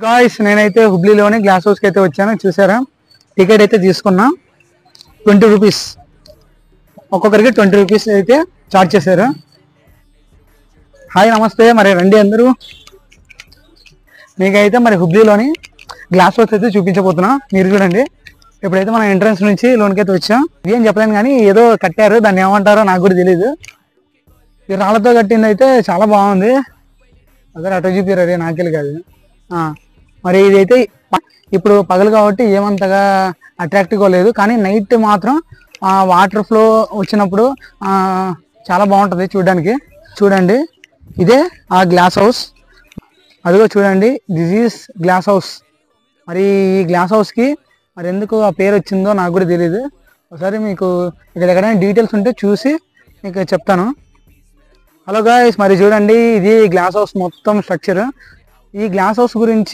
Guys నేనైతే హుబ్లీలోని glass హౌస్కి అయితే వచ్చాను. చూసారా, టికెట్ అయితే తీసుకున్నా. 20 రూపీస్, ఒక్కొక్కరికి 20 రూపీస్ అయితే చార్జ్ చేశారు. హాయ్ నమస్తే, మరి రండి అందరూ. మీకైతే మరి హుబ్లీలోని గ్లాస్ హౌస్ అయితే చూపించబోతున్నా. మీరు చూడండి. ఇప్పుడైతే మనం ఎంట్రన్స్ నుంచి లోన్కి అయితే వచ్చాం. ఏం చెప్పలేను కానీ ఏదో కట్టారు, దాన్ని ఏమంటారో నాకు కూడా తెలియదు. ఈ రాళ్ళతో కట్టింది అయితే చాలా బాగుంది. అదే అటు చూపిరు, అదే నాకెళ్ళి కాదు. మరి ఇదైతే ఇప్పుడు పగలు కాబట్టి ఏమంతగా అట్రాక్టివ్గా లేదు, కానీ నైట్ మాత్రం వాటర్ ఫ్లో వచ్చినప్పుడు చాలా బాగుంటుంది చూడడానికి. చూడండి, ఇదే ఆ గ్లాస్ హౌస్. అదిగో చూడండి, దిస్ ఈస్ గ్లాస్ హౌస్. మరి ఈ గ్లాస్ హౌస్కి మరి ఎందుకు ఆ పేరు వచ్చిందో నాకు కూడా తెలియదు. ఒకసారి మీకు ఇక్కడ ఎక్కడైనా డీటెయిల్స్ ఉంటే చూసి మీకు చెప్తాను. హలో గాయ్స్, మరి చూడండి, ఇది గ్లాస్ హౌస్ మొత్తం స్ట్రక్చర్. ఈ గ్లాస్ హౌస్ గురించి